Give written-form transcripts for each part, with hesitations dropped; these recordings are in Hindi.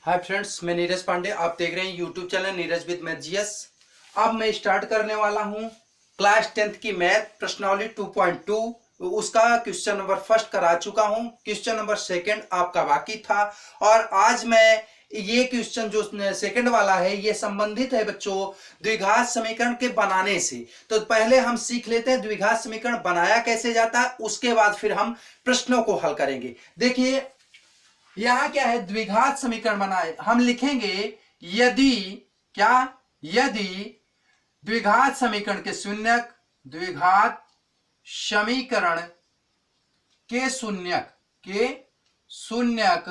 हाय फ्रेंड्स, मैं नीरज पांडे। आप देख रहे हैं यूट्यूब चैनल नीरज विद मैथजियस। अब मैं स्टार्ट करने वाला हूं क्लास 10th की मैथ प्रश्नावली 2.2। उसका क्वेश्चन नंबर फर्स्ट करा चुका हूं, क्वेश्चन नंबर सेकंड आपका बाकी था। और आज मैं ये क्वेश्चन जो सेकंड वाला है ये संबंधित है बच्चों द्विघात समीकरण के बनाने से। तो पहले हम सीख लेते हैं द्विघात समीकरण बनाया कैसे जाता है, उसके बाद फिर हम प्रश्नों को हल करेंगे। देखिए यहां क्या है, द्विघात समीकरण बनाए हम लिखेंगे यदि क्या, यदि द्विघात समीकरण के शून्यक, द्विघात समीकरण के शून्यक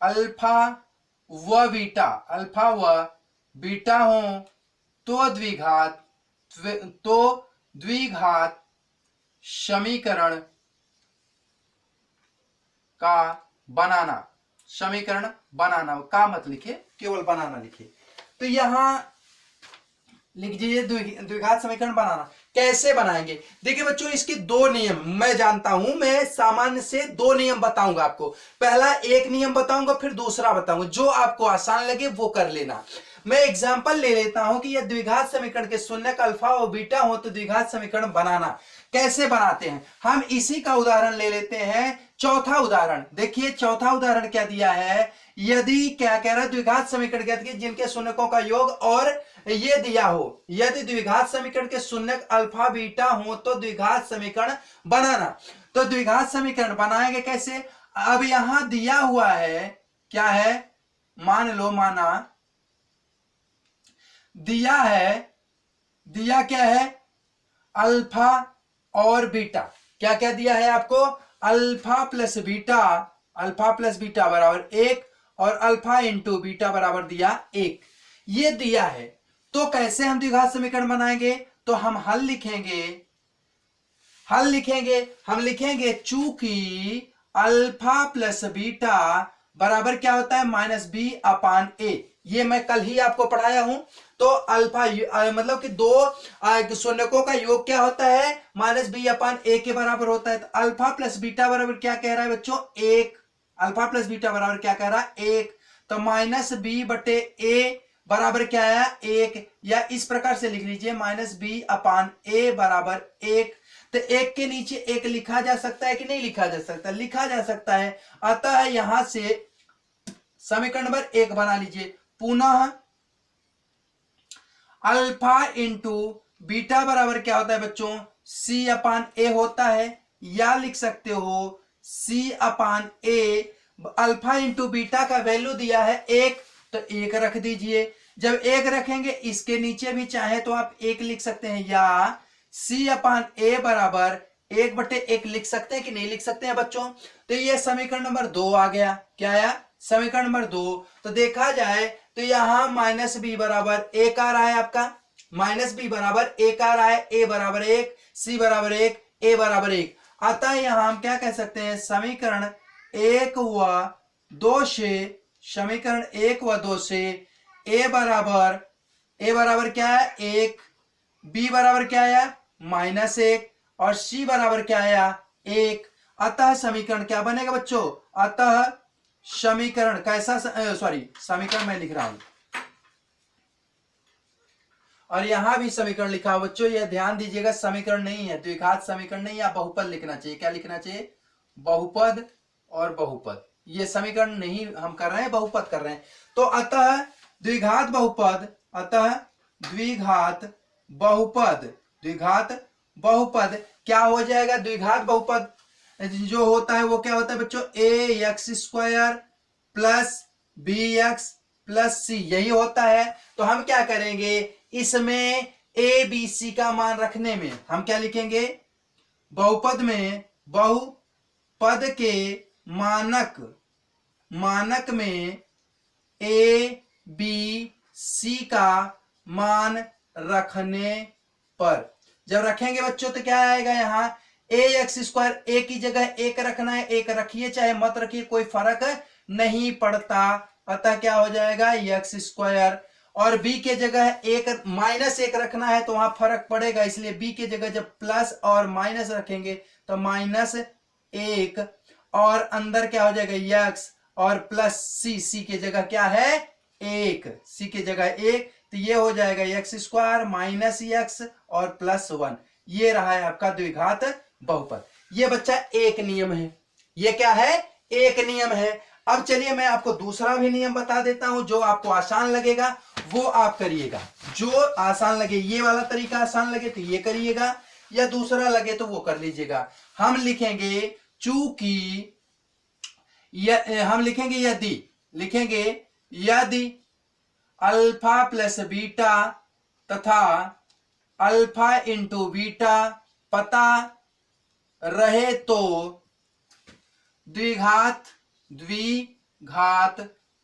अल्फा व बीटा हो तो द्विघात समीकरण का बनाना, समीकरण बनाना का मत लिखे, केवल बनाना लिखे। तो यहां लिख दीजिए द्विघात समीकरण बनाना। कैसे बनाएंगे? देखिए बच्चों, इसके दो नियम मैं जानता हूं। मैं सामान्य से दो नियम बताऊंगा आपको। पहला एक नियम बताऊंगा, फिर दूसरा बताऊंगा। जो आपको आसान लगे वो कर लेना। मैं एग्जांपल ले लेता हूं कि यह द्विघात समीकरण के शून्यक अल्फा और बीटा हो तो द्विघात समीकरण बनाना कैसे बनाते हैं। हम इसी का उदाहरण ले लेते हैं। चौथा उदाहरण देखिए, चौथा उदाहरण क्या दिया है, यदि क्या कह रहा है, द्विघात समीकरण ज्ञात कीजिए जिनके शून्यकों का योग और ये दिया हो। यदि द्विघात समीकरण के शून्यक अल्फा बीटा हो तो द्विघात समीकरण बनाना। तो द्विघात समीकरण बनाएंगे कैसे? अब यहां दिया हुआ है, क्या है, मान लो, माना दिया है, दिया क्या है, अल्फा और बीटा। क्या क्या दिया है आपको? अल्फा प्लस बीटा बराबर 1 और अल्फा इंटू बीटा बराबर दिया 1, ये दिया है। तो कैसे हम द्विघात समीकरण बनाएंगे? तो हम हल लिखेंगे चूंकि अल्फा प्लस बीटा बराबर क्या होता है, माइनस बी अपान ए। ये मैं कल ही आपको पढ़ाया हूं। तो अल्फा मतलब कि दो शून्यकों का योग क्या होता है, माइनस बी अपान ए के बराबर होता है। तो अल्फा प्लस बीटा बराबर क्या कह रहा है बच्चों, 1। अल्फा प्लस बीटा बराबर क्या कह रहा है, 1। तो माइनस बी बटे ए बराबर क्या आया, 1। या इस प्रकार से लिख लीजिए, माइनस बी अपान ए बराबर 1। तो 1 के नीचे 1 लिखा जा सकता है कि नहीं लिखा जा सकता? लिखा जा सकता है। अतः यहां से समीकरण नंबर 1 बना लीजिए। पुनः अल्फा इंटू बीटा बराबर क्या होता है बच्चों, सी अपान ए होता है। या लिख सकते हो सी अपान ए। अल्फा इंटू बीटा का वैल्यू दिया है 1, तो 1 रख दीजिए। जब 1 रखेंगे, इसके नीचे भी चाहे तो आप 1 लिख सकते हैं, या सी अपान ए बराबर 1 बटे 1 लिख सकते हैं कि नहीं लिख सकते हैं बच्चों? तो ये समीकरण नंबर 2 आ गया। क्या आया? समीकरण नंबर 2। तो देखा जाए तो यहां माइनस बी बराबर 1 आ रहा है आपका, माइनस बी बराबर 1 आ रहा है, ए बराबर 1, सी बराबर 1, ए बराबर 1। अतः यहां हम क्या कह सकते हैं, समीकरण 1 व 2 से, समीकरण 1 व 2 से ए बराबर क्या है, 1, बी बराबर क्या आया, -1, और सी बराबर क्या आया, 1। अतः समीकरण क्या बनेगा बच्चों, अतः समीकरण कैसा, समीकरण मैं लिख रहा हूं और यहां भी समीकरण लिखा हो बच्चों, यह ध्यान दीजिएगा, समीकरण नहीं है, द्विघात समीकरण नहीं है, बहुपद लिखना चाहिए। क्या लिखना चाहिए? बहुपद और बहुपद। ये समीकरण नहीं हम कर रहे हैं, बहुपद कर रहे हैं। तो अतः द्विघात बहुपद क्या हो जाएगा, द्विघात बहुपद जो होता है वो क्या होता है बच्चों, a x square plus b x plus c, यही होता है। तो हम क्या करेंगे, इसमें ए बी सी का मान रखने में हम क्या लिखेंगे, बहुपद में, बहुपद के मानक में ए बी सी का मान रखने पर, जब रखेंगे बच्चों तो क्या आएगा, यहां ए एक्स स्क्वायर, ए की जगह 1 रखना है, 1 रखिए चाहे मत रखिए, कोई फर्क नहीं पड़ता। अतः क्या हो जाएगा, एक्स स्क्वायर, और b के जगह 1 -1 रखना है तो वहां फर्क पड़ेगा, इसलिए b के जगह जब प्लस और माइनस रखेंगे तो -1, और अंदर क्या हो जाएगा, x, और प्लस सी की जगह क्या है 1, सी की जगह 1, तो ये हो जाएगा एक्स स्क्वायर माइनस एक्स और प्लस 1। ये रहा है आपका द्विघात बहुपद। ये बच्चा एक नियम है, ये क्या है एक नियम है। अब चलिए मैं आपको दूसरा भी नियम बता देता हूं, जो आपको आसान लगेगा वो आप करिएगा। जो आसान लगे, ये वाला तरीका आसान लगे तो ये करिएगा, या दूसरा लगे तो वो कर लीजिएगा। हम लिखेंगे चूंकि हम लिखेंगे यदि अल्फा प्लस बीटा तथा अल्फा इंटू बीटा पता रहे तो द्विघात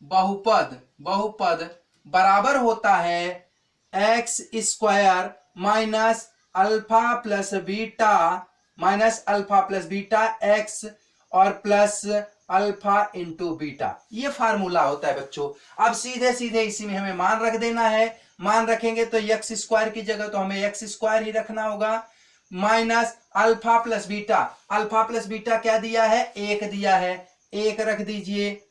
बहुपद बराबर होता है x square minus alpha plus beta x और प्लस अल्फा इंटू बीटा। ये फार्मूला होता है बच्चों। अब सीधे सीधे इसी में हमें मान रख देना है। मान रखेंगे तो एक्स स्क्वायर की जगह तो हमें एक्स स्क्वायर ही रखना होगा, माइनस अल्फा प्लस बीटा क्या दिया है 1 दिया है, 1 रख दीजिए,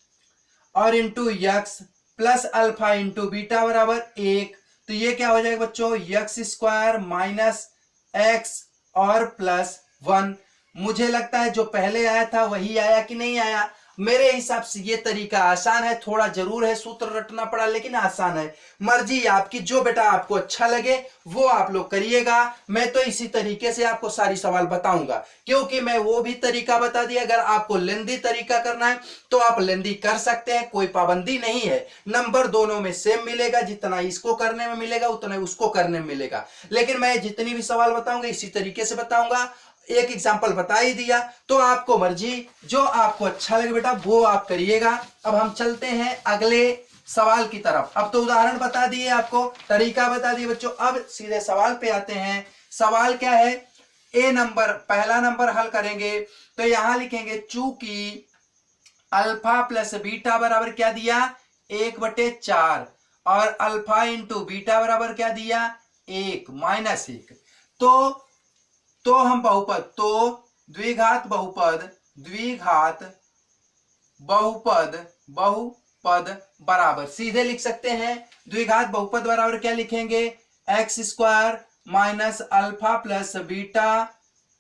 और into x plus alpha into beta बराबर 1। तो ये क्या हो जाएगा बच्चों एक्स स्क्वायर माइनस एक्स और प्लस 1। मुझे लगता है जो पहले आया था वही आया कि नहीं आया। मेरे हिसाब से ये तरीका आसान है, थोड़ा जरूर है सूत्र रटना पड़ा लेकिन आसान है। मर्जी आपकी, जो बेटा आपको अच्छा लगे वो आप लोग करिएगा। मैं तो इसी तरीके से आपको सारी सवाल बताऊंगा, क्योंकि मैं वो भी तरीका बता दिया। अगर आपको लेंदी तरीका करना है तो आप लेंदी कर सकते हैं, कोई पाबंदी नहीं है। नंबर दोनों में सेम मिलेगा, जितना इसको करने में मिलेगा उतना उसको करने में मिलेगा। लेकिन मैं जितनी भी सवाल बताऊंगा इसी तरीके से बताऊंगा। एक एग्जाम्पल बता ही दिया, तो आपको मर्जी जो आपको अच्छा लगे बेटा वो आप करिएगा। अब हम चलते हैं अगले सवाल की तरफ। अब तो उदाहरण बता दिए, आपको तरीका बता दिए बच्चों, अब सीधे सवाल पे आते हैं। सवाल क्या है, पहला नंबर हल करेंगे तो यहां लिखेंगे चूंकि अल्फा प्लस बीटा बराबर क्या दिया 1/4 और अल्फा इंटू बीटा बराबर क्या दिया 1 माइनस 1। तो हम द्विघात बहुपद बराबर सीधे लिख सकते हैं। द्विघात बहुपद बराबर क्या लिखेंगे x square minus alpha plus beta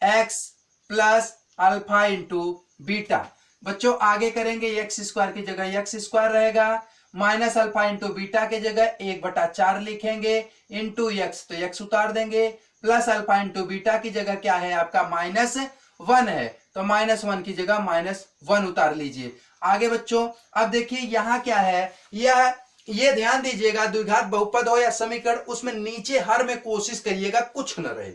x plus alpha into beta. बच्चों आगे करेंगे, एक्स स्क्वायर की जगह एक्स स्क्वायर रहेगा, माइनस अल्फा इंटू बीटा की जगह 1/4 लिखेंगे, इंटू एक्स तो एक्स उतार देंगे, प्लस अल्फा इंटू बीटा की जगह क्या है आपका -1 है, तो -1 की जगह -1 उतार लीजिए। आगे बच्चों अब देखिए यहां क्या है, ये ध्यान दीजिएगा, द्विघात बहुपद हो या समीकरण, उसमें नीचे हर में कोशिश करिएगा कुछ न रहे।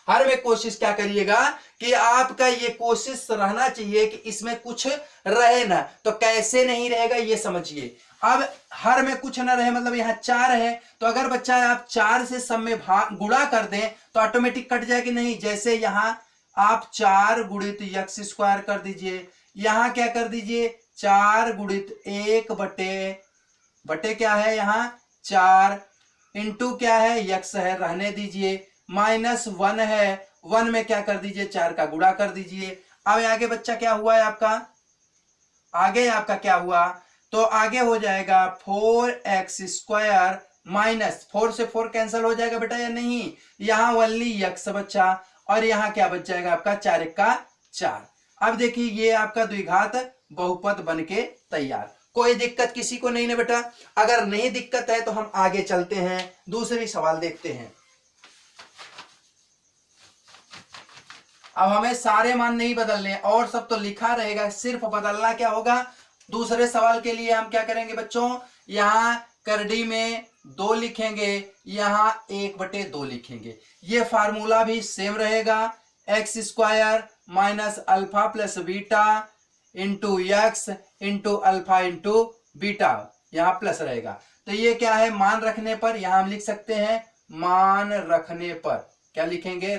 हर में कोशिश क्या करिएगा कि आपका ये कोशिश रहना चाहिए कि इसमें कुछ रहे ना। तो कैसे नहीं रहेगा ये समझिए। अब हर में कुछ ना रहे मतलब यहाँ 4 है, तो अगर बच्चा आप 4 से सब में गुणा कर दें तो ऑटोमेटिक कट जाएगी नहीं। जैसे यहाँ आप 4 गुणित एक्स स्क्वायर कर दीजिए, यहाँ क्या कर दीजिए 4 गुणित 1 बटे क्या है यहाँ 4 इंटू क्या है एक्स है रहने दीजिए, -1 है, 1 में क्या कर दीजिए 4 का गुणा कर दीजिए। अब आगे बच्चा क्या हुआ है आपका क्या हुआ, तो आगे हो जाएगा 4x स्क्वायर माइनस 4 से 4 कैंसिल हो जाएगा बेटा या नहीं, यहाँ ओनली x बच्चा, और यहाँ क्या बच जाएगा आपका 4 का 4। अब देखिए ये आपका द्विघात बहुपद बनके तैयार। कोई दिक्कत किसी को नहीं ना बेटा। अगर नहीं दिक्कत है तो हम आगे चलते हैं, दूसरी सवाल देखते हैं। अब हमें सारे मान नहीं बदलने, और सब तो लिखा रहेगा, सिर्फ बदलना क्या होगा। दूसरे सवाल के लिए हम क्या करेंगे बच्चों, यहाँ करडी में 2 लिखेंगे, यहाँ 1/2 लिखेंगे। ये फार्मूला भी सेम रहेगा, x square minus alpha plus beta into x into alpha into beta, यहाँ प्लस रहेगा। तो ये क्या है मान रखने पर, यहाँ हम लिख सकते हैं मान रखने पर क्या लिखेंगे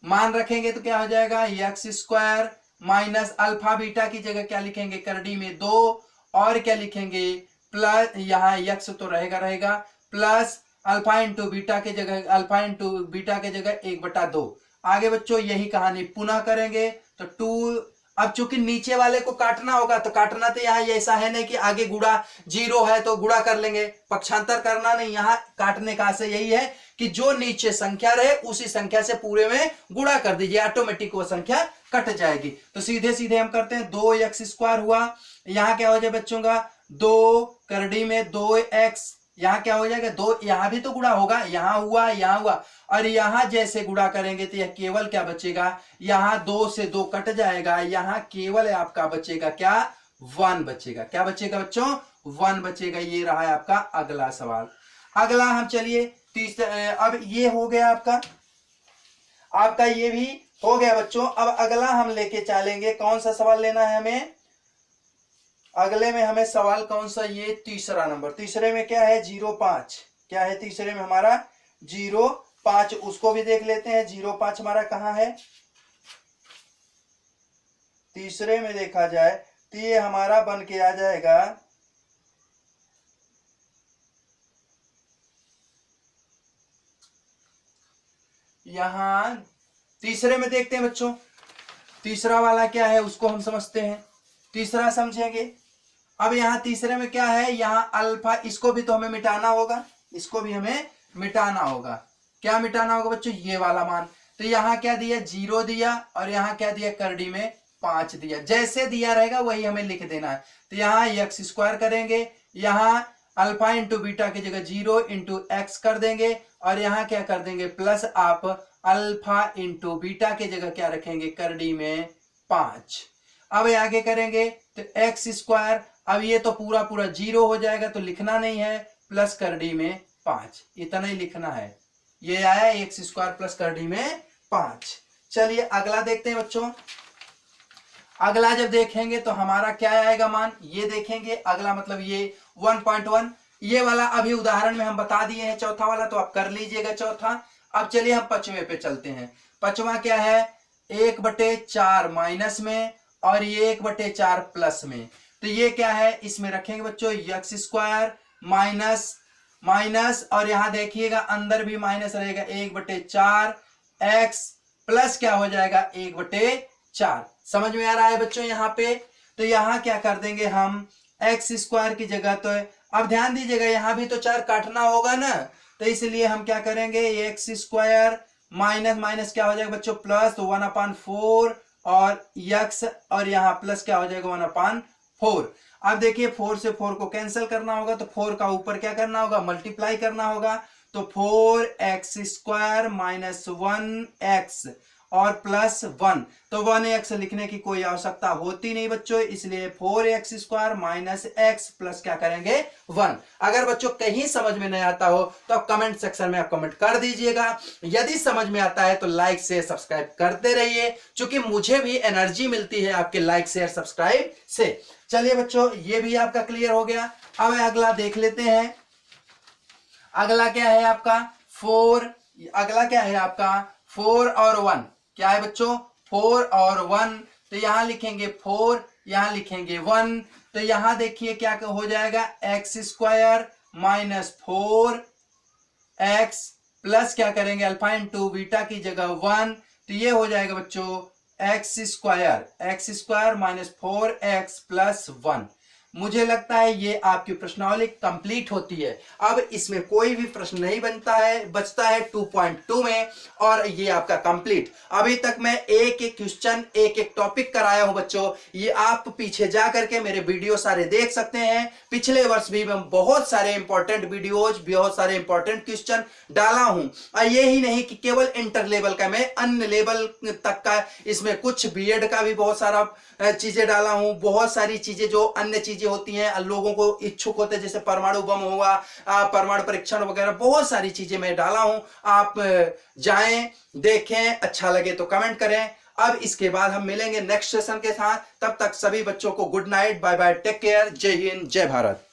मान रखेंगे तो क्या हो जाएगा x square minus alpha beta की जगह क्या लिखेंगे करडी में 2, और क्या लिखेंगे प्लस, यहाँ एक्स तो रहेगा प्लस अल्फा इंटू बीटा के जगह 1/2। आगे बच्चों यही कहानी पुनः करेंगे तो 2 अब चूंकि नीचे वाले को काटना होगा तो काटना तो यहाँ ऐसा है नहीं कि आगे गुणा 0 है तो गुणा कर लेंगे, पक्षांतर करना नहीं, यहाँ काटने का आशय यही है कि जो नीचे संख्या रहे उसी संख्या से पूरे में गुणा कर दीजिए, ऑटोमेटिक वो संख्या कट जाएगी। तो सीधे सीधे हम करते हैं, 2x² हुआ, यहाँ क्या हो जाए बच्चों का 2 करड़ी में 2x, यहाँ क्या हो जाएगा 2, यहाँ भी तो गुणा होगा, यहाँ हुआ यहाँ हुआ, और यहाँ जैसे गुणा करेंगे तो यह केवल क्या बचेगा, यहाँ 2 से 2 कट जाएगा, यहाँ केवल आपका बचेगा क्या 1 बचेगा। क्या बचेगा बच्चों 1 बचेगा। ये रहा है आपका अगला सवाल। अगला हम चलिए अब ये हो गया आपका ये भी हो गया बच्चों। अब अगला हम लेके चलेंगे, कौन सा सवाल लेना है हमें, अगले में हमें सवाल कौन सा, ये तीसरा नंबर। तीसरे में क्या है 0.5, क्या है तीसरे में हमारा 0.5, उसको भी देख लेते हैं। 0.5 हमारा कहाँ है, तीसरे में देखा जाए तो ये हमारा बन के आ जाएगा यहां, तीसरे में देखते हैं बच्चों, तीसरा वाला क्या है उसको हम समझते हैं, तीसरा समझेंगे। अब यहाँ तीसरे में क्या है, यहाँ अल्फा, इसको भी तो हमें मिटाना होगा, इसको भी हमें मिटाना होगा। क्या मिटाना होगा बच्चों, ये वाला मान। तो यहाँ क्या दिया 0 दिया, और यहाँ क्या दिया करड़ी में 5 दिया, जैसे दिया रहेगा वही हमें लिख देना है। तो यहाँ x² करेंगे, यहाँ अल्फा इंटू बीटा की जगह 0 इंटू एक्स कर देंगे, और यहाँ क्या कर देंगे प्लस आप अल्फा इंटू बीटा की जगह क्या रखेंगे करड़ी में 5। अब आगे करेंगे तो x², अब ये तो पूरा पूरा 0 हो जाएगा तो लिखना नहीं है, प्लस करड़ी में 5, इतना ही लिखना है। ये आया x² प्लस करड़ी में 5। चलिए अगला देखते हैं बच्चों। अगला जब देखेंगे तो हमारा क्या आएगा मान, ये देखेंगे अगला, मतलब ये 1.1, ये वाला अभी उदाहरण में हम बता दिए हैं चौथा वाला, तो आप कर लीजिएगा चौथा। अब चलिए हम पांचवें पे चलते हैं। पांचवा क्या है 1/4 माइनस में, और ये 1/4 प्लस में। तो ये क्या है, इसमें रखेंगे बच्चों x² माइनस माइनस, और यहां देखिएगा अंदर भी माइनस रहेगा, 1/4 x प्लस क्या हो जाएगा 1/4। समझ में आ रहा है बच्चों यहाँ पे। तो यहाँ क्या कर देंगे हम x² की जगह, तो अब ध्यान दीजिएगा यहाँ भी तो 4 काटना होगा ना, तो इसलिए हम क्या करेंगे x² माइनस माइनस क्या हो जाएगा बच्चों प्लस, तो 1/4 और x, और यहाँ प्लस क्या हो जाएगा 1/4। अब देखिए 4 से 4 को कैंसिल करना होगा, तो 4 का ऊपर क्या करना होगा मल्टीप्लाई करना होगा, तो 4x² माइनस 1x और प्लस 1, तो 1x लिखने की कोई आवश्यकता होती नहीं बच्चों, इसलिए 4x² माइनस x प्लस क्या करेंगे 1। अगर बच्चों कहीं समझ में नहीं आता हो तो आप कमेंट सेक्शन में आप कमेंट कर दीजिएगा, यदि समझ में आता है तो लाइक शेयर सब्सक्राइब करते रहिए, क्योंकि मुझे भी एनर्जी मिलती है आपके लाइक शेयर सब्सक्राइब से। चलिए बच्चों ये भी आपका क्लियर हो गया। अब अगला देख लेते हैं। अगला क्या है आपका 4, अगला क्या है आपका 4 और 1, क्या है बच्चों 4 और 1। तो यहां लिखेंगे 4, यहां लिखेंगे 1, तो यहां देखिए क्या हो जाएगा x² माइनस 4x प्लस क्या करेंगे अल्फा इंटू बीटा की जगह 1, तो ये हो जाएगा बच्चों x² माइनस 4x प्लस 1। मुझे लगता है ये आपकी प्रश्नावली कंप्लीट होती है। अब इसमें कोई भी प्रश्न नहीं बचता है 2.2 में, और ये आपका कंप्लीट। अभी तक मैं एक एक क्वेश्चन एक एक टॉपिक कराया हूं बच्चों, ये आप पीछे जा करके मेरे वीडियो सारे देख सकते हैं। पिछले वर्ष भी मैं बहुत सारे इंपॉर्टेंट वीडियोज, बहुत सारे इंपॉर्टेंट क्वेश्चन डाला हूं, और ये ही नहीं कि केवल इंटर लेवल का, मैं अन्य लेवल तक का, इसमें कुछ बीएड का भी बहुत सारा चीजें डाला हूं। बहुत सारी चीजें जो अन्य चीजें होती हैं, लोगों को इच्छुक होते हैं, जैसे परमाणु बम होगा, परमाणु परीक्षण वगैरह, बहुत सारी चीजें मैं डाला हूं। आप जाएं देखें, अच्छा लगे तो कमेंट करें। अब इसके बाद हम मिलेंगे नेक्स्ट सेशन के साथ, तब तक सभी बच्चों को good night, bye bye, take care, जय हिंद, जय भारत।